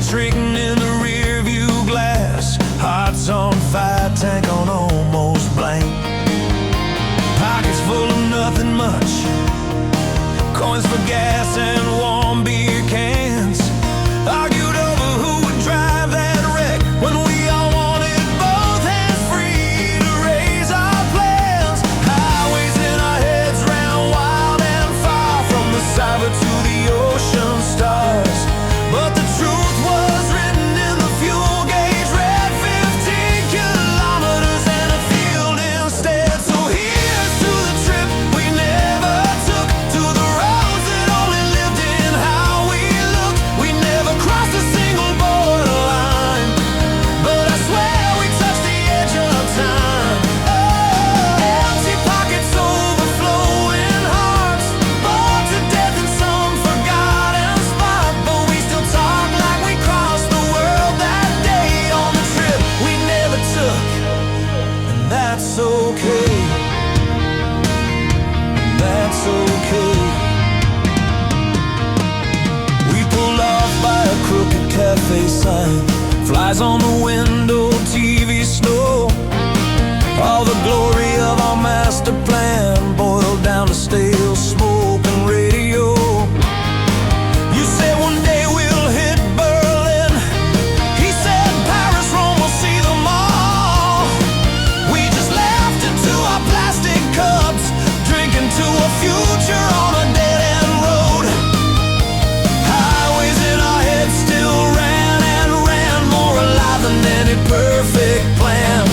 Shrieking in the rear view glass, hearts on fire, tank on almost blank. Pockets full of nothing much, coins for gas and warm beer cans. Argued over who would drive that wreck when we all wanted both hands free to raise our plans. Highways in our heads ran wild and far, from the cyber to the ocean stars. But the truth was written in the fuel gauge, read 15 kilometers and a field instead. So here's to the trip we never took, to the roads that only lived in how we looked. We never crossed a single borderline, but I swear we touched the edge of time. Oh, empty pockets, overflowing hearts, bored to death in some forgotten spot, but we still talk like we crossed the world that day on the trip we never took. And that's okay. That's okay. We pulled off by a crooked cafe sign, flies on the window, TV snow. All the glory of our master plan boiled down to stale smoke and radio. You said one day we'll hit Berlin, he said Paris, Rome, we'll see them all. We just laughed into our plastic cups, drinking to a future on a dead-end road. Highways in our heads still ran and ran, more alive than any perfect plan.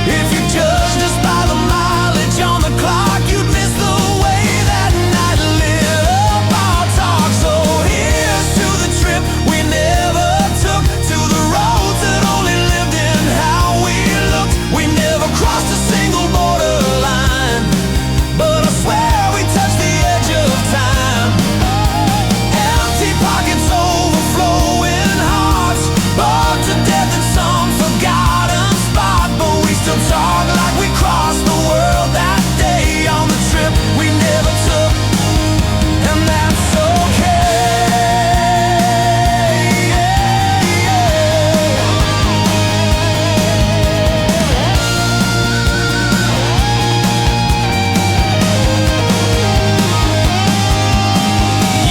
If you judged us by the mileage on the clock, you'd miss the way that night lit up our talk. So here's to the trip we never took, to the roads that only lived in how we looked. We never crossed a single borderline, but I swear we touched the edge of time. Empty pockets, overflowing hearts, bored to death in some forgotten spot, but we still talk like we crossed the world that day on the trip we never took. And that's okay.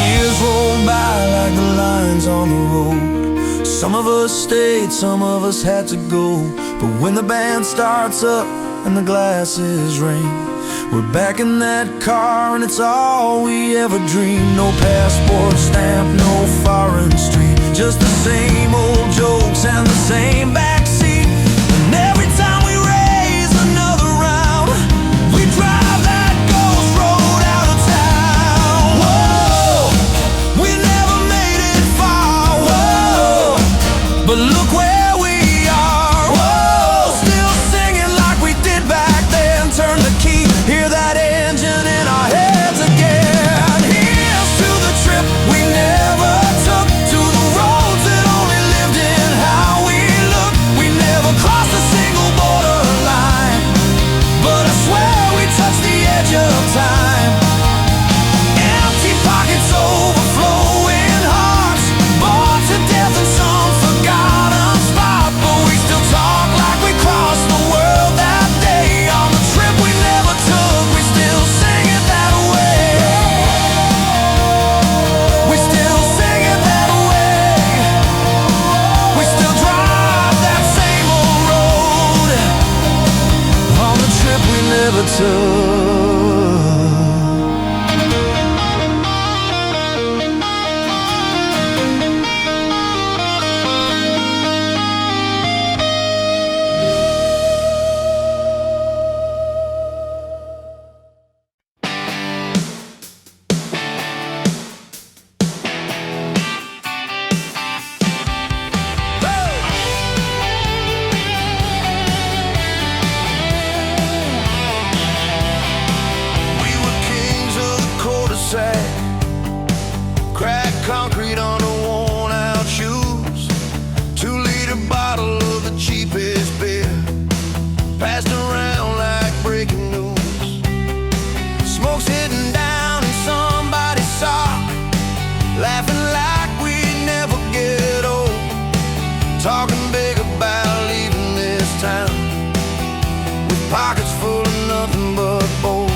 Years roll by like the lines on the road. Some of us stayed, some of us had to go. But when the band starts up and the glasses ring, we're back in that car and it's all we ever dreamed. No passport stamp, no foreign street, just the same old jokes and the same backseat. And every time we raise another round, we drive that ghost road out of town. Whoa, we never made it far. Whoa, but look where we are. Whoa, still singing like we did back then. Turn the key, hear that engine in our heads again. Here's to the trip we never took, to the roads that only lived in how we looked. We never crossed a single borderline, but I swear we touched the edge of time. Empty pockets, overflowing hearts, bored to death in some forgotten spot, but we still talk like we crossed the world that day on the trip we never took. We still sing it that way. We still sing it that way. We still drive that same old road on the trip we never took. pockets full of nothing but gold.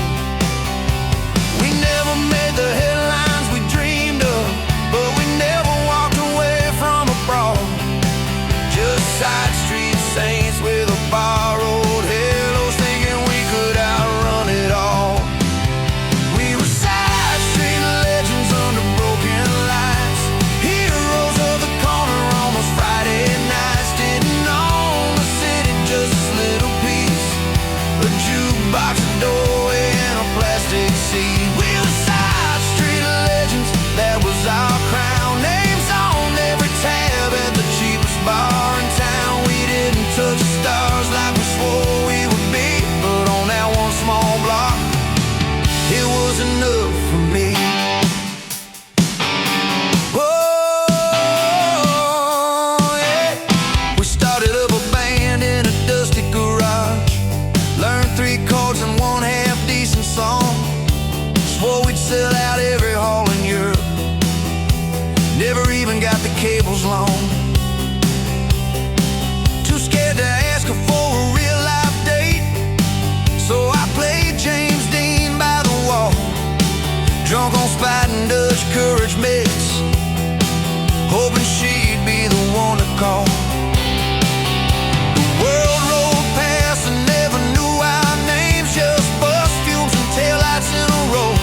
We never made the headlines we dreamed of, but we never walked away from a brawl. Just side street saints with a borrowed halos, thinking we could outrun it all. We were side street legends under broken lights, heroes of the corner on those Friday nights. Didn't own the city, just this little piece, a jukebox, a doorway, and a plastic seat. We were side street legends, that was our crown. Names on every tab at the cheapest bar in town. We didn't touch the stars like we swore we would be, but on that one small block, it was enough for me. Oh, yeah. We started up a band in a dusty garage, learned 3 chords and 1 half-decent song. Swore we'd sell out every hall in Europe, never even got the cables long. Too scared to ask her for a real-life date, so I played James Dean by the wall, drunk on Spite and Dutch Courage mix, hoping she'd be the one to call. The world rolled past and never knew our names, just bus fumes and taillights in a row.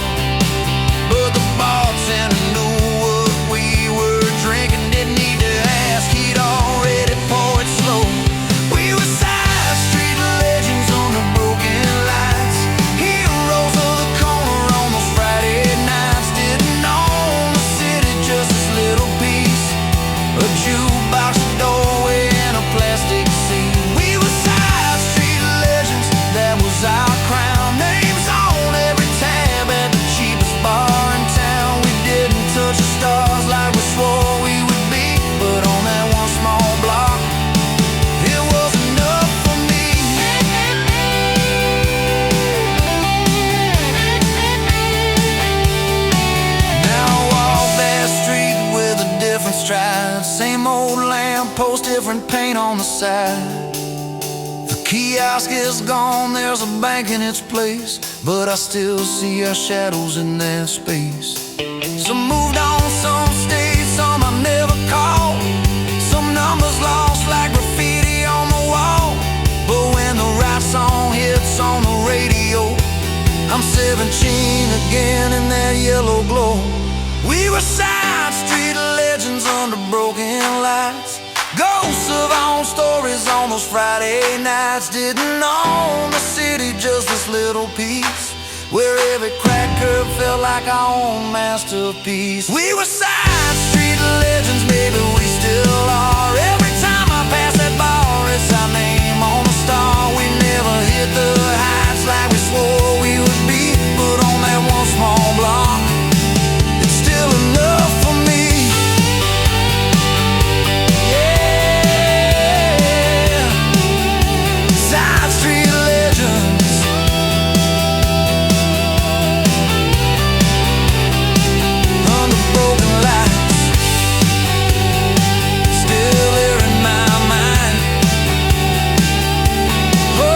But the bartender knew what we were drinking, didn't need to ask, he'd already pour it slow. We were side street legends under broken lights, heroes of the corner on those Friday nights. Didn't own the city, just this little piece, a jukebox, a doorway, and a plastic seat. We were side street legends, that was our crown. Names on every tab at the cheapest bar in town. We didn't touch the stars like we swore we would be, but on that one small block, it was enough for me. Now I walk that street with a different stride, same old lamppost, different paint on the side. The kiosk is gone, there's a bank in its place, but I still see our shadows in that space. Some moved on, some stayed, some I never called, some numbers lost like graffiti on the wall. But when the right song hits on the radio, I'm 17 again in that yellow glow. We were side street legends under broken lights, ghosts of own stories on those Friday nights. Didn't own the city, just this little piece, where every crack curb felt like our own masterpiece. We were side street legends, maybe we still are. Every time I pass that bar, it's our name on the star. We never hit the heights like we swore we would be, but on that one small block, it's still enough for me. Yeah, side street legends, under broken lights, still here in my mind. Oh,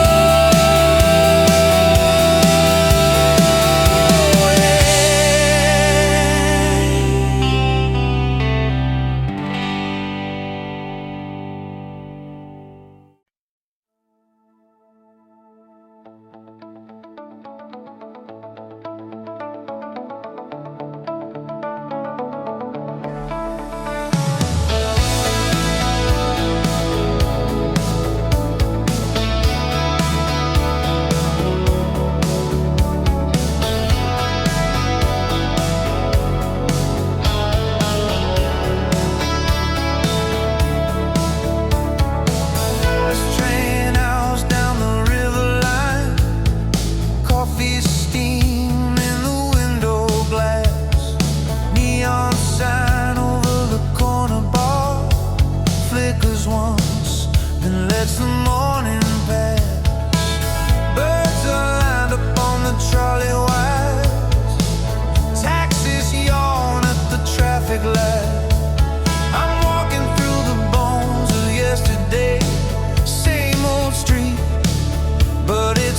but it's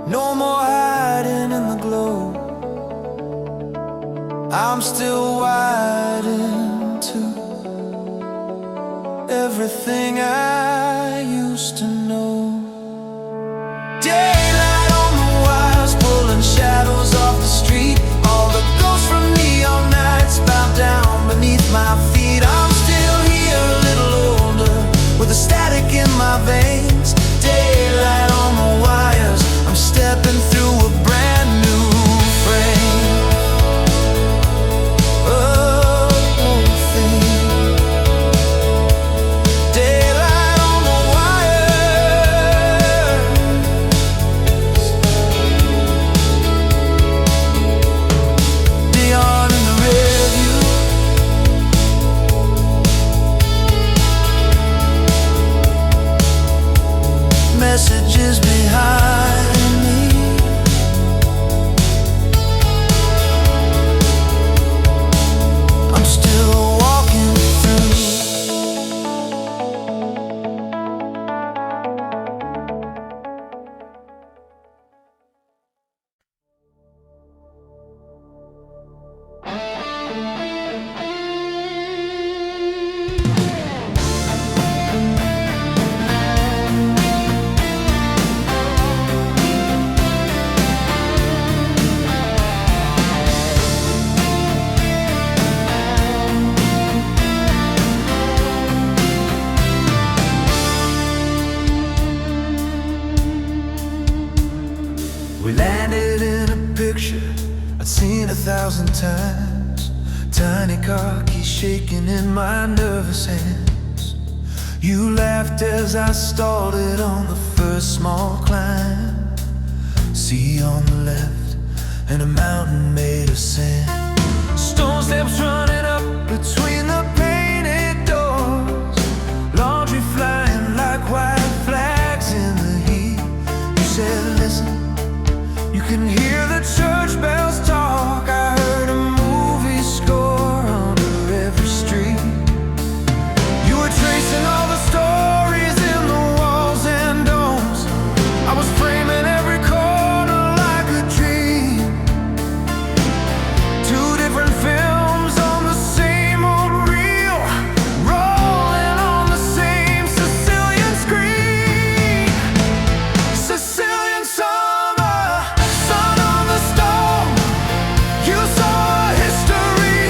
no more hiding in the glow. I'm still wide into everything I used to know. Daylight on the wires, pulling shadows off the street. All the ghosts from neon nights bow down beneath my feet. I'm still here, a little older, with the static in my veins. Daylight on the wires, I'm stepping through a brand new frame. Daylight on the wires, neon in the rear view. Messages behind me. I'm still walking through. We landed in a picture I'd seen 1,000 times. Tiny car keys shaking in my nervous hands. You laughed as I stalled it on the first small climb. Sea on the left and a mountain made of sand. Stone steps running up between the painted doors. Laundry flying like white flags in the heat. You said, listen, you can hear the church bells talk. I heard a movie score under every street. You were tracing all the stories in the walls and domes. I was framing every corner like a dream. Two different films on the same old reel, rolling on the same Sicilian screen. Sicilian summer, sun on the stone. You saw history,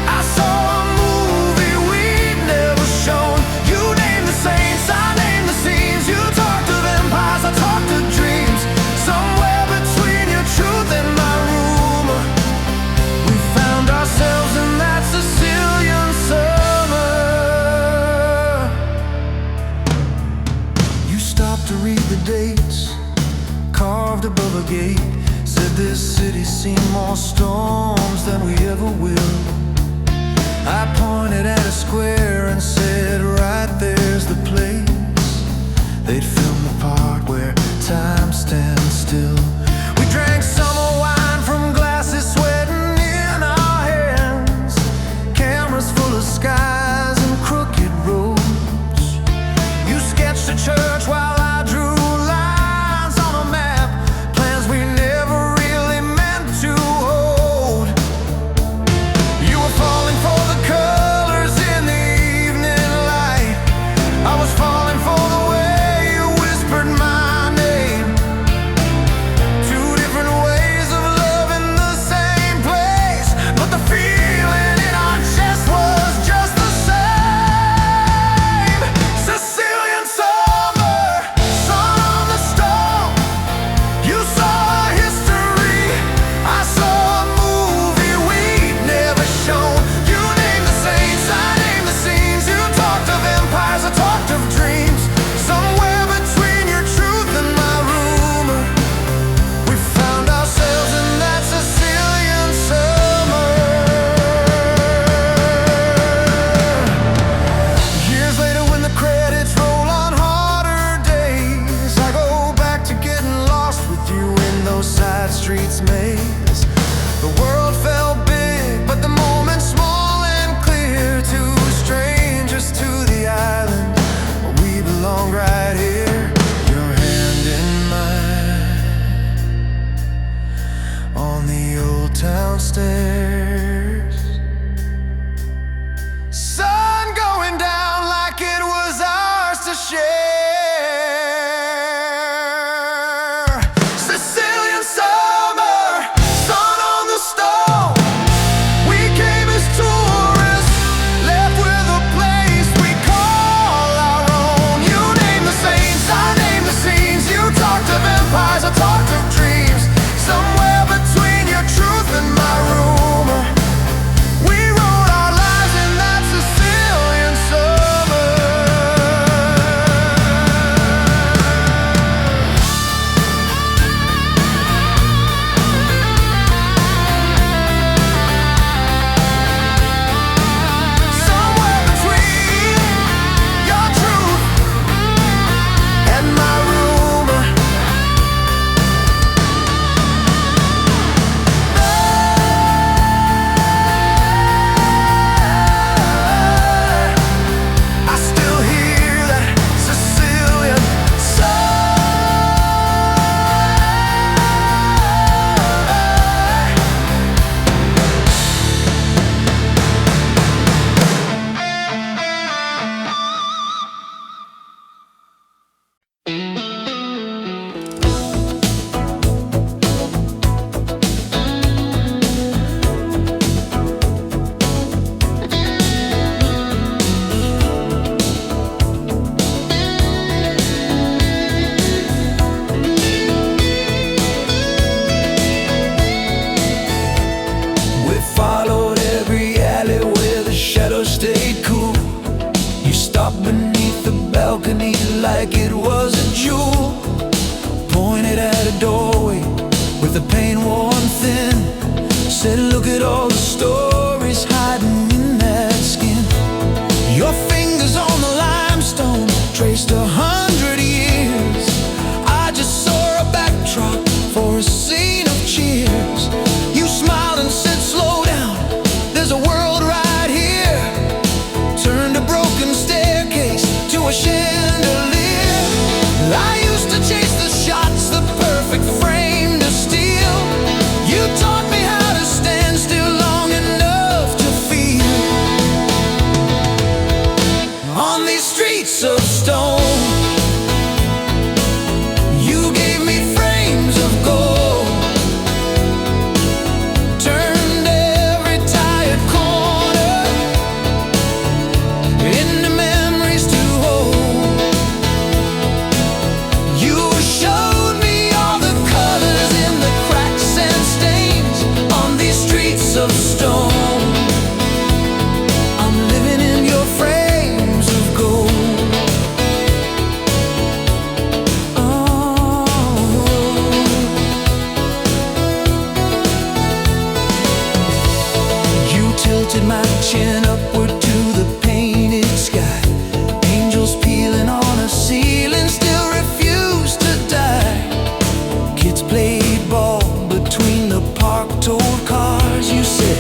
I saw a movie we'd never shown. You named the saints, I named the scenes. You talked of empires, I talked of dreams. Somewhere between your truth and my rumor, we found ourselves in that Sicilian summer. You stopped to read the dates carved above a gate. Said this city's seen more storms than we ever will. I pointed at a square and said, right there's the place. They'd film the part where time stands still. We drank summer wine from glasses, sweating in our hands. Cameras full of skies and crooked roads. You sketched a church while I drew lines on a map. Plans we never really meant to hold. You were falling for the colors in the evening light. I was falling for the way you whispered my name. Two different ways of loving the same place, but the feeling in our chest was just the same. Sicilian summer, sun on the stone. You saw history, I saw a movie we'd never shown. You named the saints, I named the scenes. You talked of empires, I talked of dreams. Somewhere between your truth and my rumor, we found ourselves in that Sicilian summer. Years later when the credits roll on harder days, I go back to getting lost with you in those side streets maze. The world felt big, but the moment small and clear. Two strangers to the island, we belong right here. Your hand in mine. like it was a jewel, pointed at a doorway with the paint worn thin. Said, look at all the stories hiding in that skin. Your fingers on the limestone traced 100 years. I just saw a backdrop for a scene of cheers. You smiled and said, slow down, there's a world right here. Turned a broken staircase to a chandelier. I used to chase the shots, the perfect frame to steal. You taught me how to stand still long enough to feel. On these streets of stone, my chin upward to the painted sky. Angels peeling on a ceiling still refuse to die. Kids played ball between the parked old cars. You said,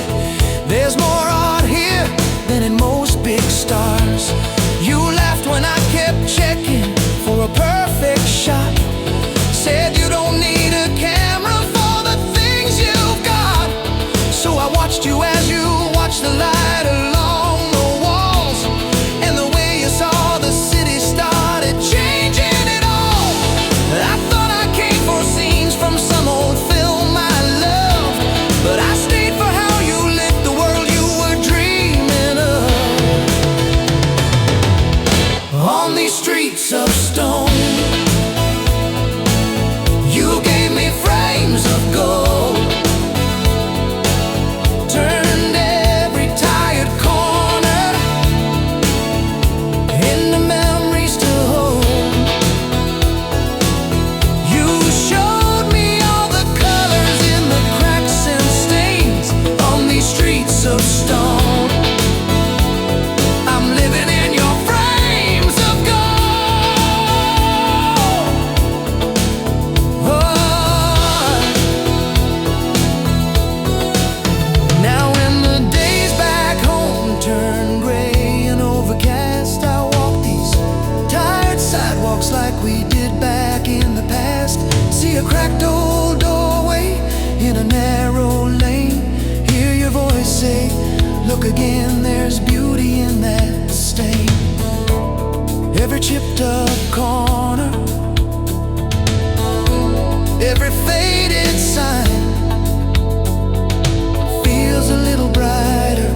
there's more art here than in most big stars. You laughed when I kept checking for a perfect shot. Said you don't need a camera for the things you've got. So I watched you as you watch the light along the walls, and the way you saw the city started changing it all. I thought I came for scenes from some old film I loved, but I stayed for how you lit the world you were dreaming of. On these streets of stone, you gave me frames of gold. Like we did back in the past. See a cracked old doorway in a narrow lane. Hear your voice say, look again, there's beauty in that stain. Every chipped up corner, every faded sign feels a little brighter,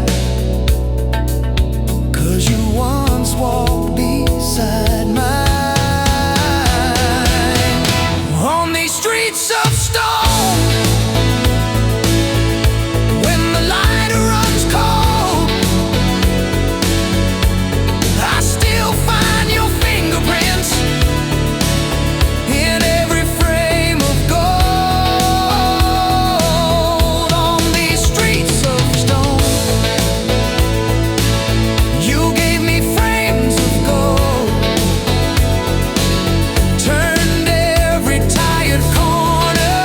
'cause you once walked beside mine. Streets of stone, when the light runs cold, I still find your fingerprints in every frame of gold. On these streets of stone, you gave me frames of gold. Turned every tired corner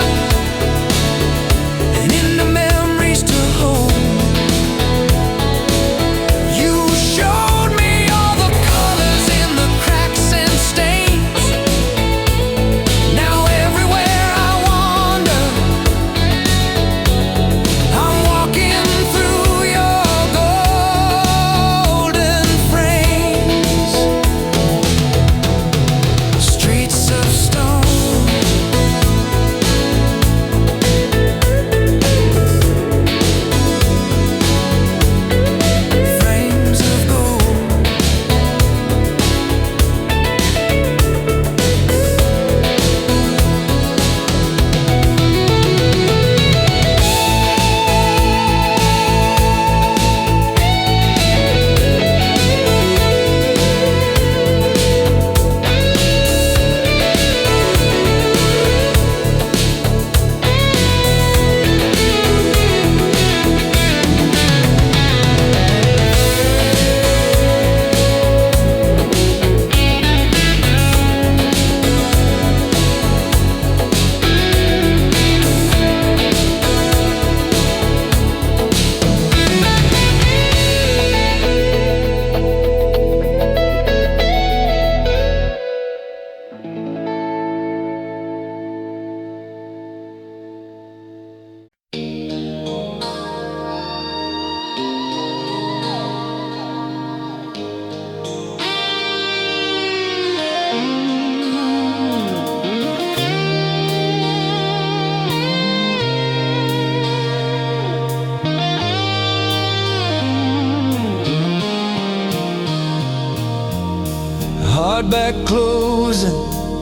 back closing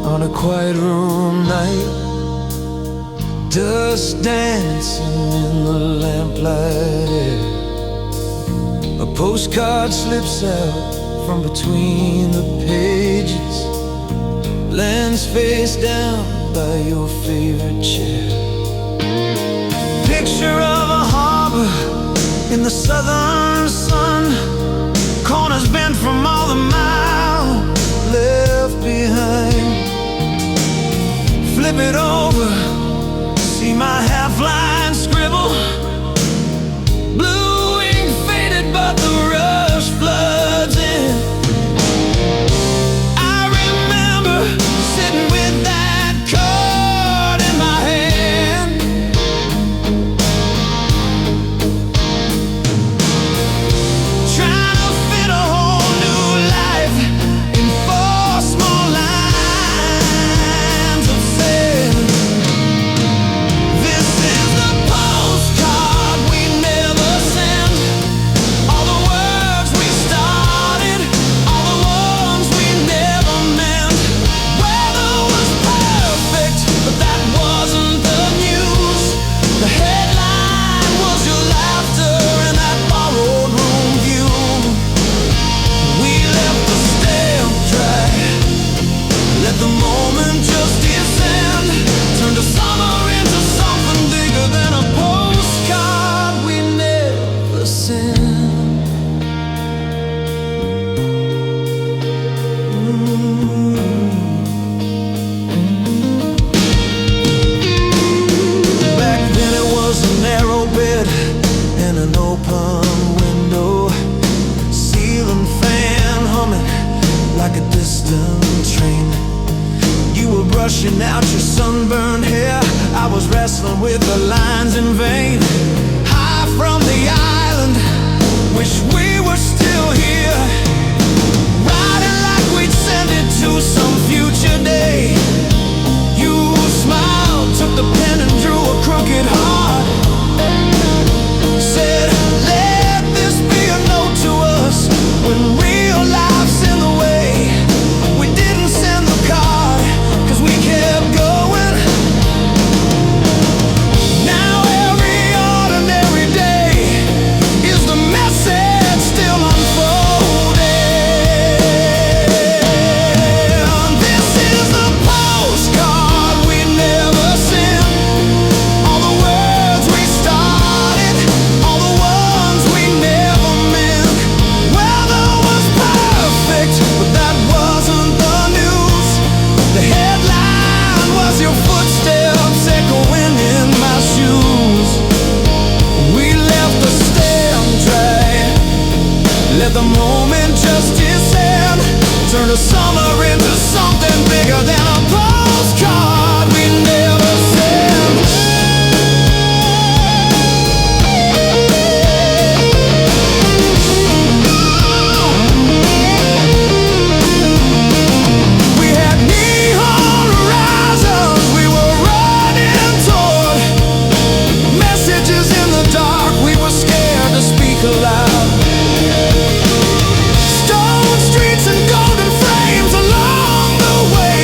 on a quiet room night. Dust dancing in the lamplight air. A postcard slips out from between the pages, lands face down by your favorite chair. Picture of a harbor in the southern sun, corners bent from all the miles left behind. Flip it over, see my half-line scribble. Blue ink faded, but the rush floods in. I remember sitting with that card in my hand, trying to fit a whole new life in 4 small lines of sand. This is the postcard we never sent. All the words we started, all the ones we never meant. Weather was perfect, but that wasn't the news. The headline was your laughter in that borrowed room view. We left the stamp dry, let the moment just descend, turn the summer into something bigger than a postcard we never sent. Back then it was a narrow bed and an open window, ceiling fan humming like a distant train. You were brushing out your sunburned hair, I was wrestling with the lines in vain. High from the island, wish we were still here, riding like we'd send it to some future day. You smiled, took the pen and drew a crooked heart, said, let this be a note to us when real life's in the way. We didn't send the card, cause we kept going. Now every ordinary day is the message still unfolding. This is the postcard we never sent. All the words we started, all the ones we never meant. Weather was perfect, but that wasn't the news. The headline was your footsteps echoing in my shoes. We left the stamp dry, let the moment just descend, turn the summer into something bigger than a postcard we never sent. We had neon horizons we were running toward, messages in the dark we were scared to speak aloud. Stone streets and golden frames along the way.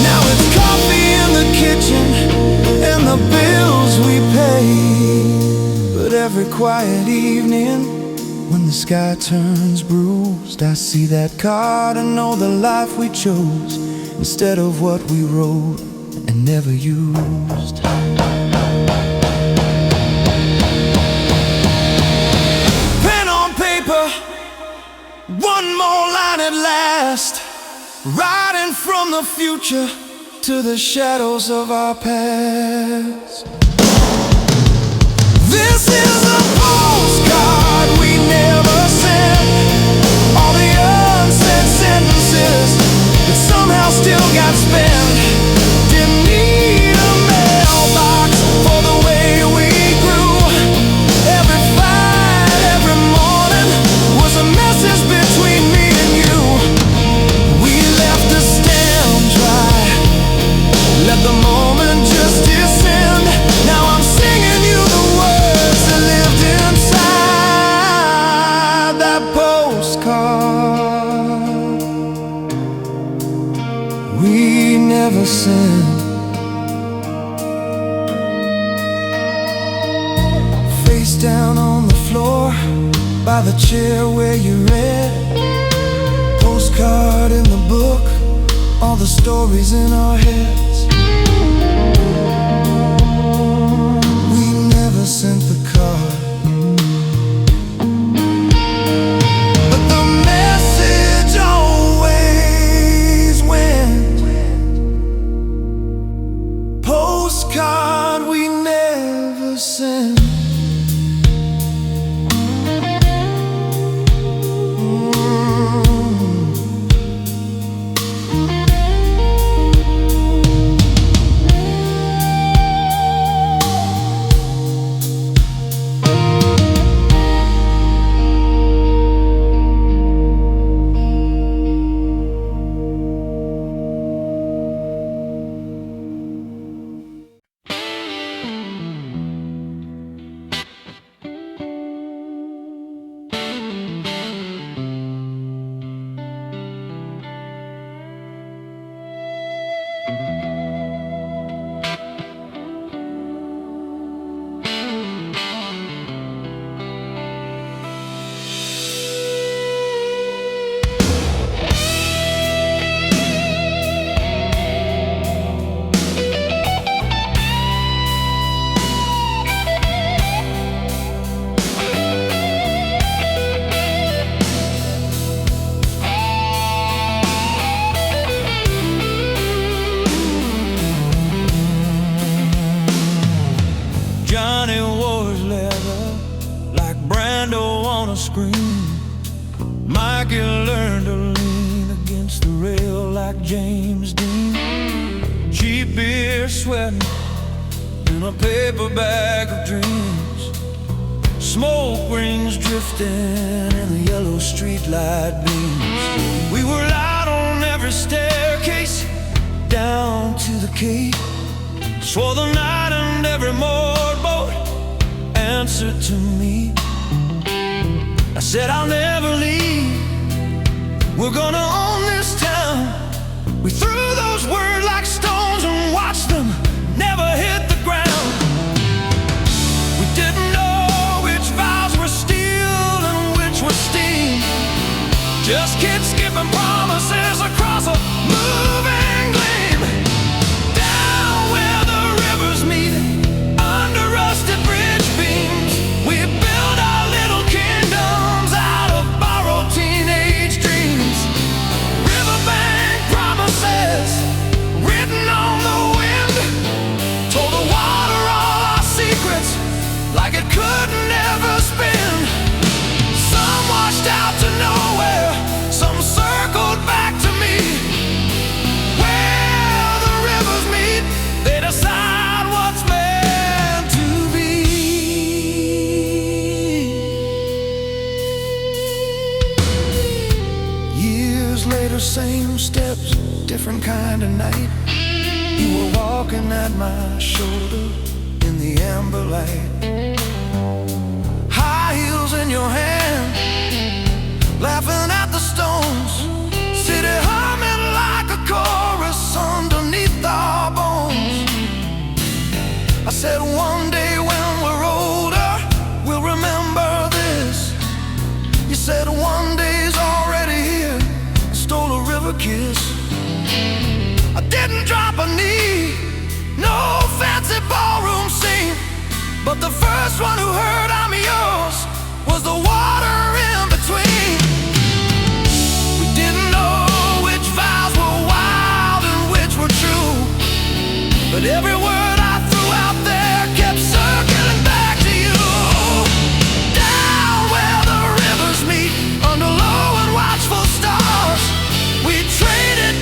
Now it's coffee in the kitchen and the bills we pay. But every quiet evening, when the sky turns bruised, I see that card and know the life we chose instead of what we wrote and never used. Pen on paper, one more line at last, riding from the future to the shadows of our past. This is a postcard we never sent. All the unsaid sentences that somehow still got spent. Didn't need a mailbox for the way we grew. Every fight, every morning was a message between me and you. We left the stamp dry, let the moment just descend. Now I'm singing you the words that lived inside that postcard. down on the floor by the chair where you read. Postcard in the book, all the stories in our heads. We never sent the card, but the message always went. Postcard we never sent. Mikey learned to lean against the rail like James Dean. Cheap beer sweating in a paper bag of dreams. Smoke rings drifting in the yellow streetlight beams. We were out on every staircase down to the Cape. Swore the night and every moored boat answered to me. I said I'll never leave, we're gonna own this town. We threw those words like stones and watched them never hit the ground. We didn't know which vows were steel and which were steam. Just kids skipping promises across a moving gleam. Down where the rivers meet, under rusted bridge beams, we built our little kingdoms out of borrowed teenage dreams. Riverbank promises written on the wind, told the water all our secrets like it could never spin. Some washed out to nowhere, some circled back to me. Where the rivers meet, they decide what's meant to be. Years later, same steps, different kind of night. You were walking at my shoulder in the amber light. High heels in your hand, laughing at the stones. City humming like a chorus underneath our bones. I said one day when we're older, we'll remember this. You said one day's already here. I stole a river kiss. I didn't drop a knee, no fancy ballroom scene, but the first one who heard I'm yours was the water in between. We didn't know which vows were wild and which were true, but every word I threw out there kept circling back to you. Down where the rivers meet, under low and watchful stars, we traded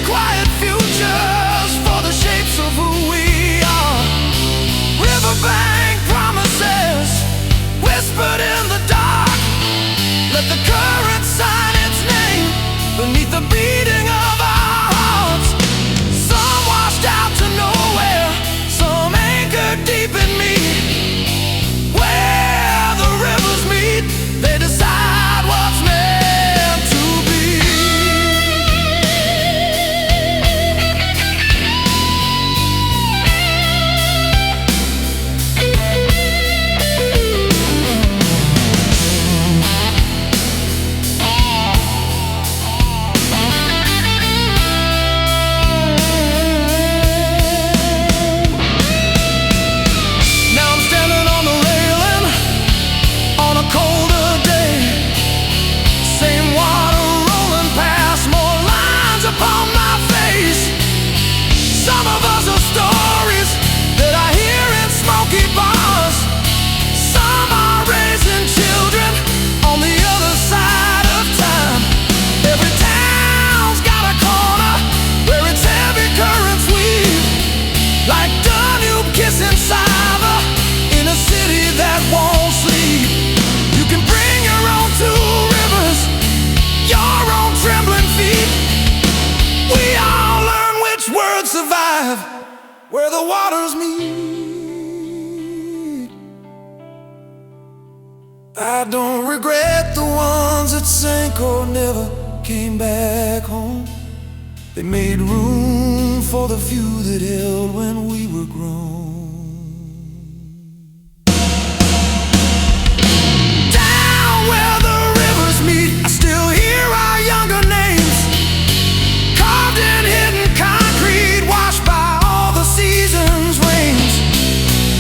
where the waters meet. I don't regret the ones that sank or never came back home. They made room for the few that held when we were grown. Down where the rivers meet, I still hear our younger names, carved in hidden concrete, washed by all the seasons' rains.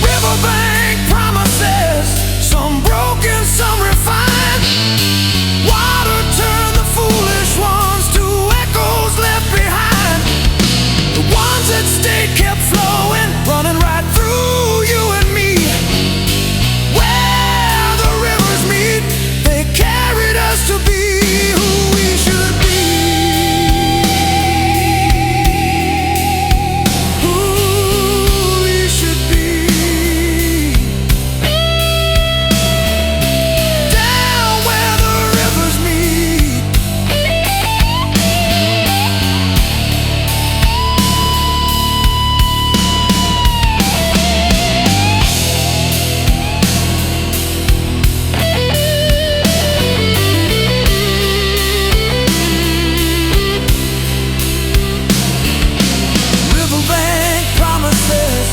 Riverbank promises, some broken, some refined. Water turned the foolish ones to echoes left behind. The ones that stayed kept flowing, running right through you and me. Where the rivers meet, they carried us to be who we should be. Who we should be. Down where the rivers meet. Riverbank promises,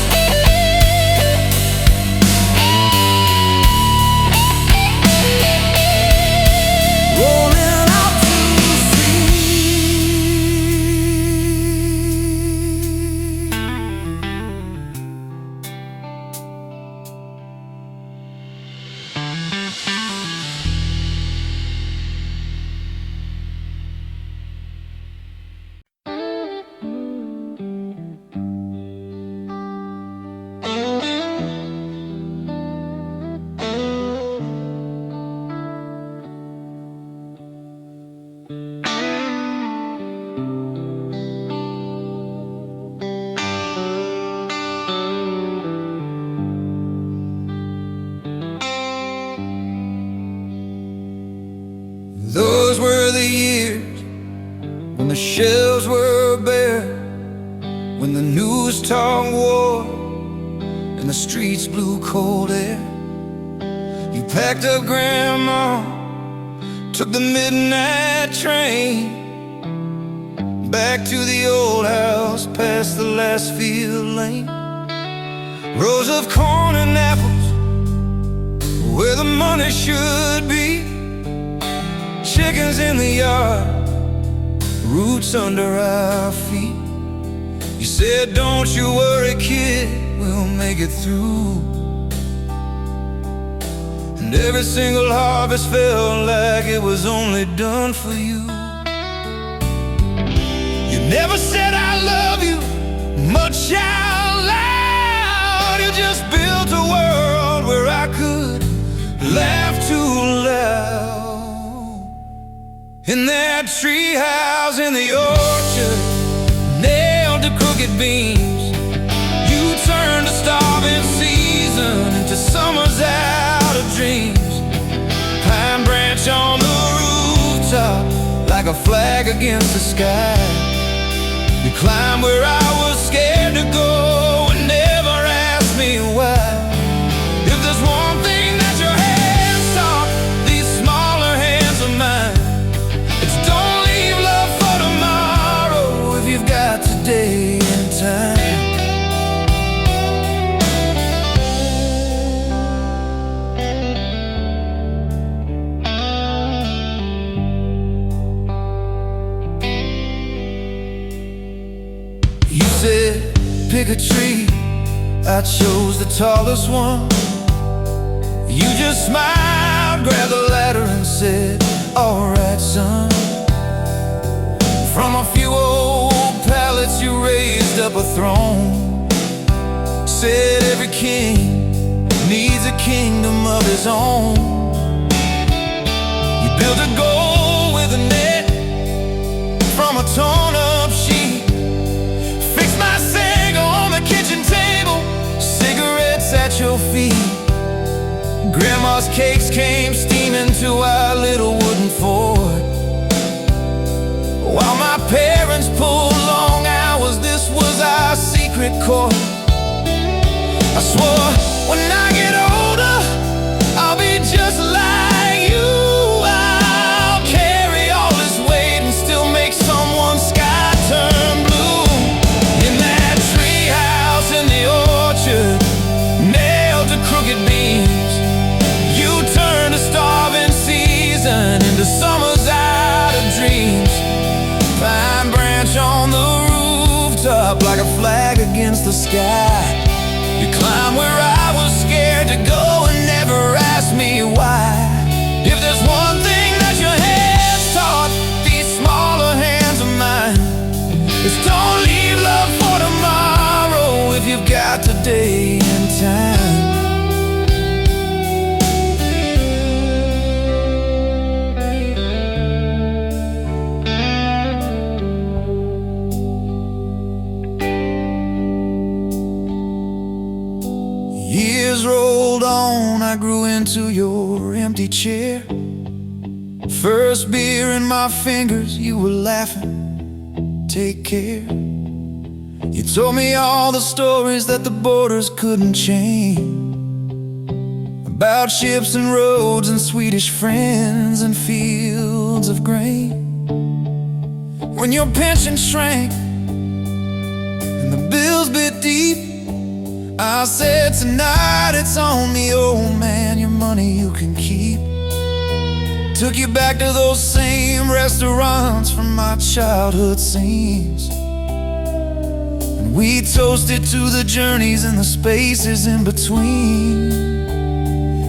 rolling out to sea. Those were the years when the shelves were bare, when the news talked war and the streets blew cold air. You packed up grandma, took the midnight train back to the old house past the last field lane. Rows of corn and apples where the money should be. Chickens in the yard, roots under our feet. You said, don't you worry, kid, we'll make it through. And every single harvest felt like it was only done for you. You never said I love you much out loud. You just built a world where I could laugh too loud. In that treehouse in the orchard, nailed to crooked beams, you turned a starving season into summers out of dreams. Pine branch on the rooftop, like a flag against the sky. You climbed where I was scared to go and never asked me why. If there's one thing that your hands taught these smaller hands of mine, it's don't leave love for tomorrow if you've got today in time. You said, pick a tree, I chose the tallest one. You just smiled, grabbed the ladder and said, alright son. From a few old pallets you raised up a throne. Said every king needs a kingdom of his own. You built a goal with a net from a torn up sheet. Fixed my sink on the kitchen table, cigarettes at your feet. Grandma's cakes came steaming to our little wooden fort. While my parents pulled long hours, this was our secret court. I swore when I get older, I'll be just like you. I'll carry all this weight and still make someone's sky turn blue. In that treehouse in the orchard, nailed to crooked beams, you turned a starving season into summer's out of dreams. Pine branch on the rooftop like a flag against the sky. You climbed where I was scared to go and never asked me why. If there's one thing that your hands taught these smaller hands of mine, it's don't leave love for tomorrow if you've got today and time. Years rolled on, I grew into your empty chair. First beer in my fingers, you were laughing, take care. You told me all the stories that the borders couldn't change, about ships and roads and Swedish friends and fields of grain. When your pension shrank and the bills bit deep, I said tonight it's on me, old man, your money you can keep. Took you back to those same restaurants from my childhood scenes, and we toasted to the journeys and the spaces in between.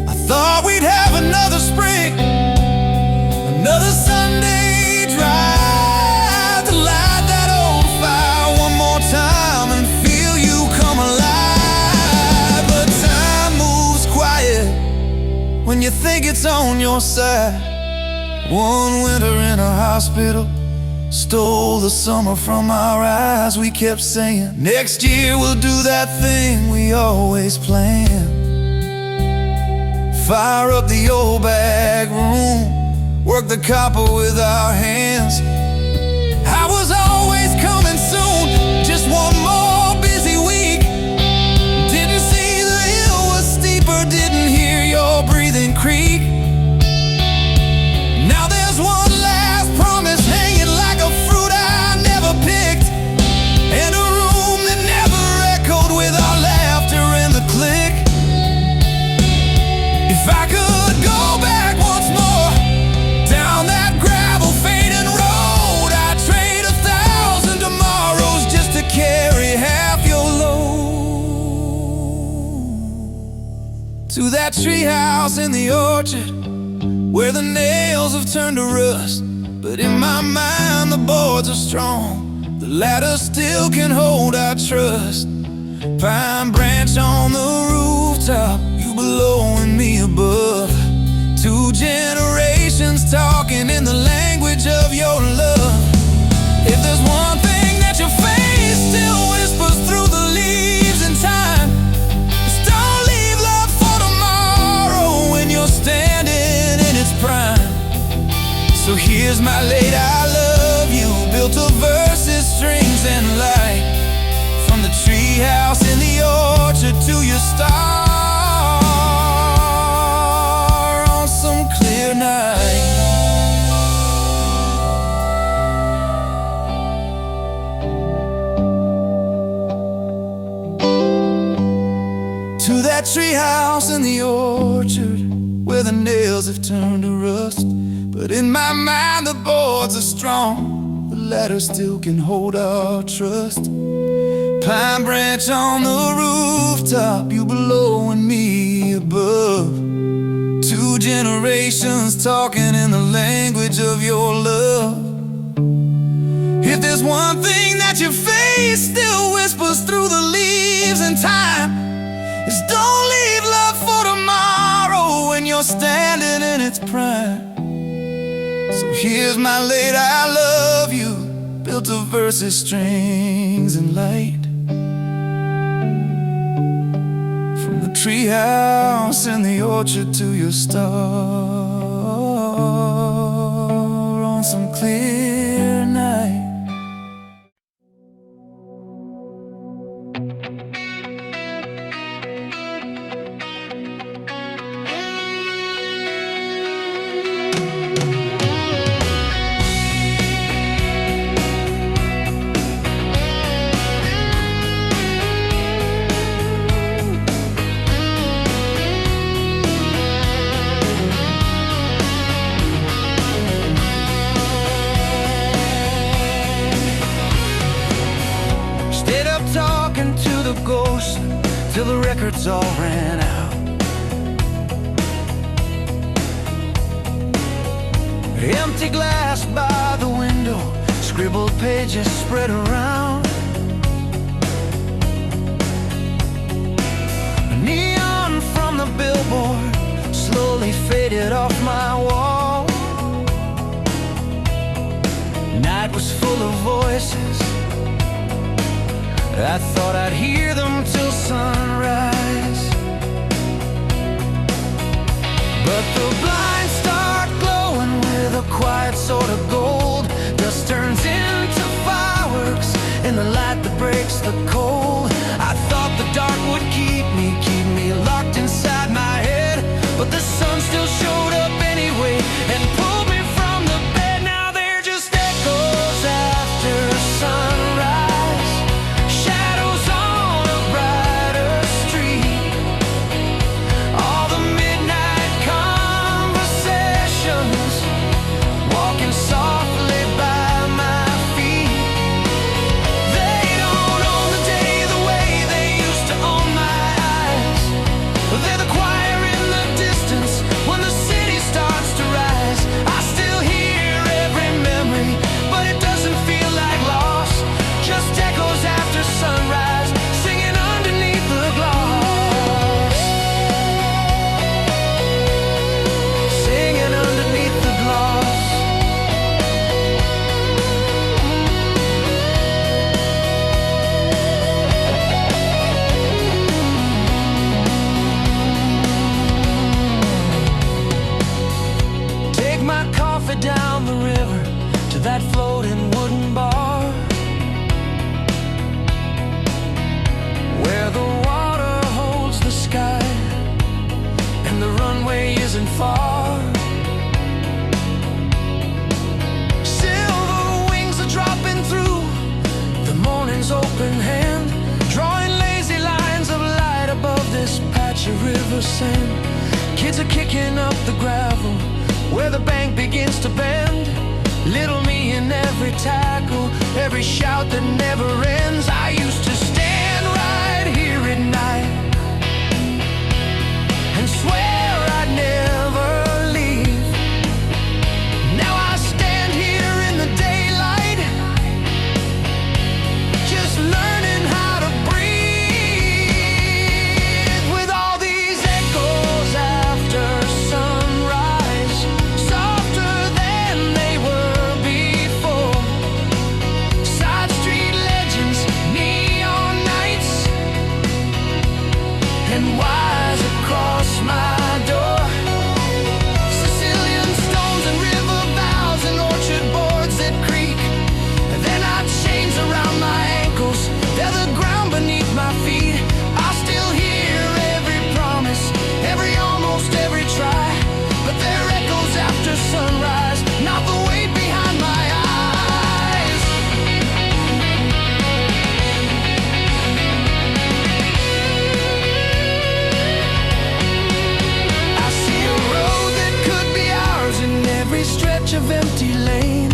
I thought we'd have another spring, another Sunday drive to light that old fire one more time and feel you come alive. But time moves quiet when you think it's on your side. One winter in a hospital stole the summer from our eyes. We kept saying, next year we'll do that thing we always planned. Fire up the old back room, work the copper with our hands. I was always coming soon, just one more busy week. Didn't see the hill was steeper, didn't hear your breathing creak. Now there's one last promise hanging like a fruit I never picked, and a room that never echoed with our laughter and the click. If I could go back once more down that gravel fading road, I'd trade 1,000 tomorrows just to carry half your load. To that treehouse in the orchard where the nails have turned to rust, but in my mind the boards are strong, the ladder still can hold our trust. Pine branch on the rooftop, you below and me above. Two generations talking in the language of your love. If there's one thing that your face still whispers through the leaves in time, it's don't leave love for tomorrow when you're standing in its prime. So here's my late I love you, built of verses, strings and light. From the treehouse in the orchard to your star on some clear night. To that treehouse in the orchard where the nails have turned to rust, but in my mind the boards are strong, the ladder still can hold our trust. Pine branch on the rooftop, you below and me above. Two generations talking in the language of your love. If there's one thing that your face still whispers through the leaves in time, it's don't leave love for tomorrow when you're standing in its prime. So here's my late I love you, built of verses, strings and light. From the treehouse in the orchard to your star on some clear night. records all ran out. Empty glass by the window, scribbled pages spread around. Neon from the billboard slowly faded off my wall. Night was full of voices, I thought I'd hear them till sunrise. But the blinds start glowing with a quiet sort of gold. Dust turns into fireworks in the light that breaks the cold. I thought the dark would keep me locked inside my head, but the sun still showed up anyway and pulled me from the bed. Now they're just echoes after sunrise, shadows on a brighter street. All the midnight conversations walking softly by my feet. They don't own the day the way they used to own my eyes. They're the choir in the distance when the city starts to rise. I still hear every memory, but it doesn't feel like loss. Just echoes after sunrise, singing underneath the gloss. Singing underneath the gloss. Take my coffee down the river to that floating wooden bar, where the water holds the sky and the runway isn't far. Silver wings are dropping through the morning's open hand, drawing lazy lines of light above this patch of river sand. Kids are kicking up the gravel where the bank begins to bend. Little me in every tackle, every shout that never ends. I used to stand right here at night and swear I'd never leave. Now I stand here in the daylight, just learning how to breathe. With all these echoes after sunrise, softer than they were before. Side street legends, neon nights, and wires across my door. Sicilian stones and river vows and orchard boards that creak. And then I chains around my ankles, they're the ground beneath my feet. I still hear every promise, almost every try, but they're echoes after sunrise, not the weight behind my eyes. I see a road that could be ours in every stretch of empty lane.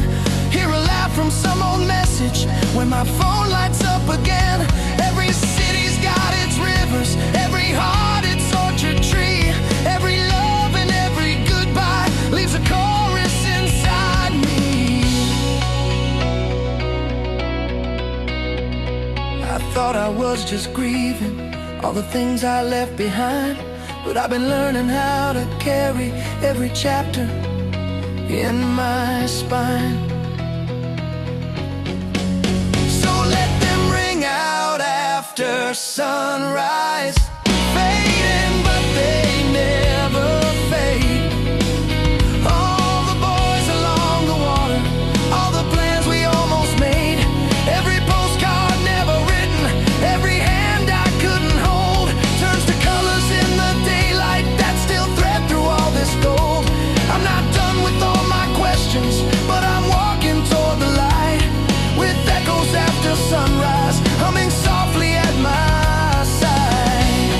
Hear a laugh from some old message when my phone lights up again. Every city's got its rivers, every heart its orchard tree. Every love and every goodbye leaves a chorus inside me. I thought I was just grieving all the things I left behind, but I've been learning how to carry every chapter in my spine. So let them ring out after sunrise, fading but they never fade. All the boys along the water, all the plans we almost made, every postcard never written, every hand I couldn't hold, turns to colors in the daylight that still thread through all this gold. I'm not done with all my questions, but I'm walking toward the light, with echoes after sunrise humming softly at my side.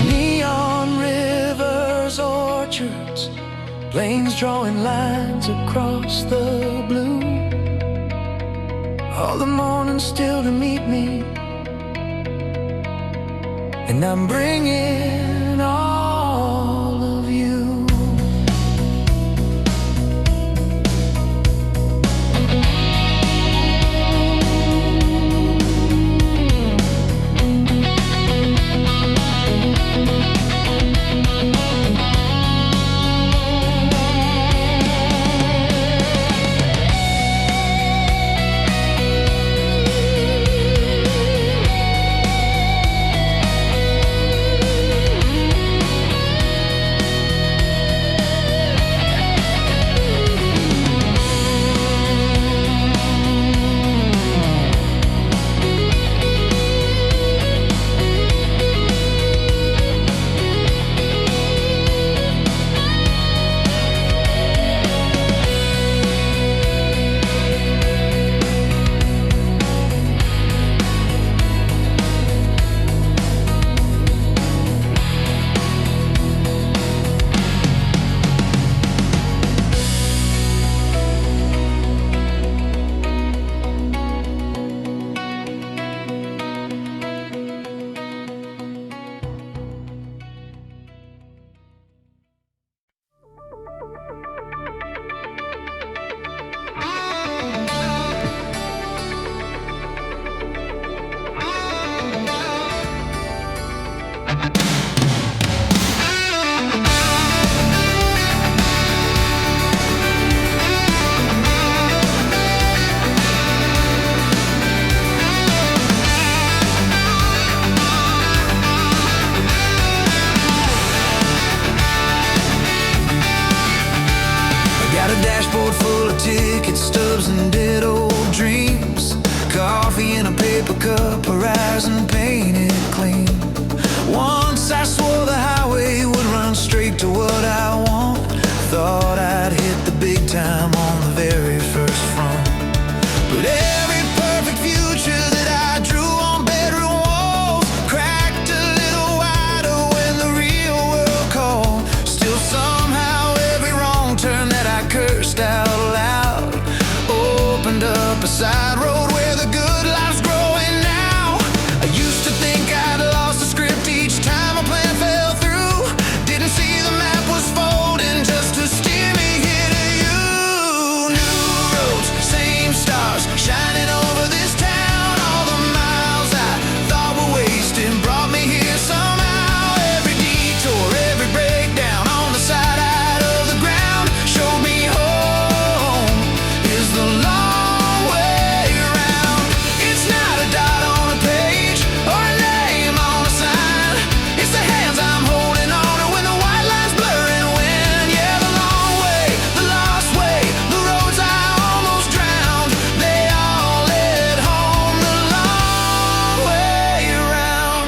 Neon rivers, orchards, planes drawing lines across the blue. all the morning still to meet me, and I'm bringing all of you. Full of ticket stubs and dead old dreams, coffee in a paper cup, horizon painted clean. Once I swore the highway would run straight to what I want. Thought I'd hit the big time on the very first front. But every perfect future that I drew on bedroom walls cracked a little wider when the real world called. Still somehow every wrong turn that I cursed out loud opened up a side road where the good life's growing now. I used to think I'd lost the script each time a plan fell through. Didn't see the map was folding just to steer me here to you. New roads, same stars, shining over this town. All the miles I thought were wasted brought me here somehow. Every detour, every breakdown on the side of the ground showed me home is the long way around. It's not a dot on a page or a name on a sign. It's the hands I'm holding on to when the white lines blurring when. Yeah, the long way, the lost way, the roads I almost drowned, they all led home the long way around.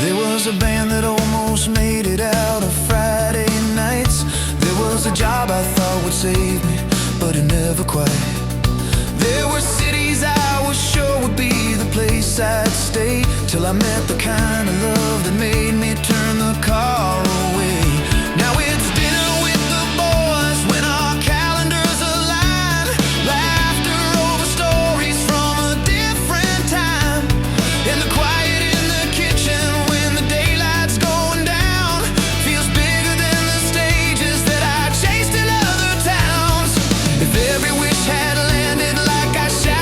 There was a band that almost made it out of Friday nights. There was a job I thought would save me, but it never quite. There were cities I was sure would be the place I'd stay, till I met the kind of love that made me turn the car away. Now it's dinner with the boys when our calendars align, laughter over stories from a different time, and the quiet in the kitchen when the daylight's going down feels bigger than the stages that I chased in other towns. If every wish had landed like I shouted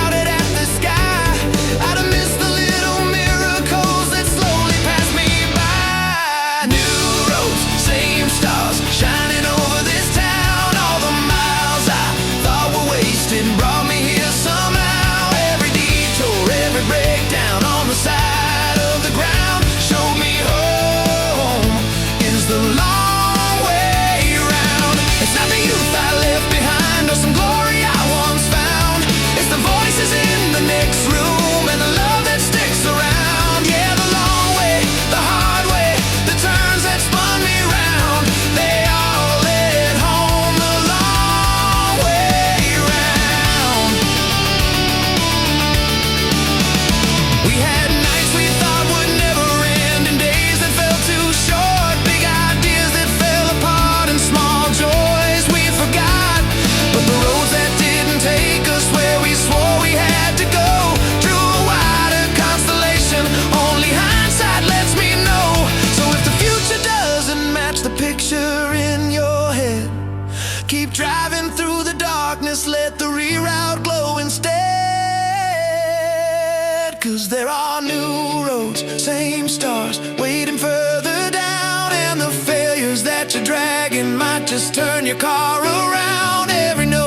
'cause there are new roads, same stars, waiting further down. And the failures that you're dragging might just turn your car around. Every no,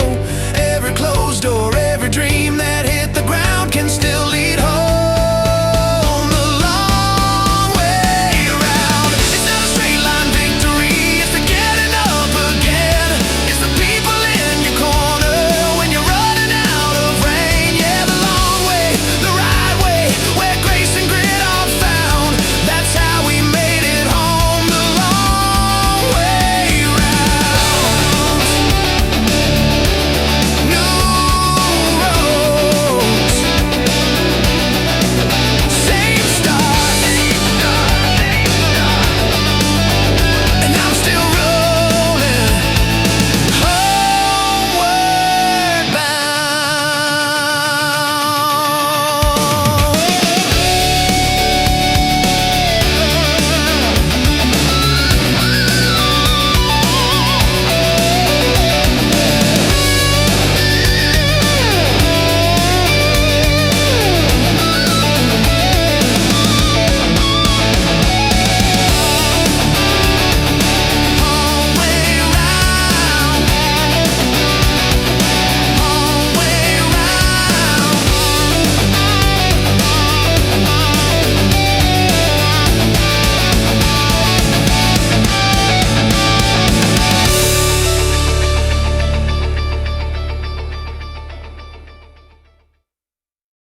every closed door, every dream that hit the ground can still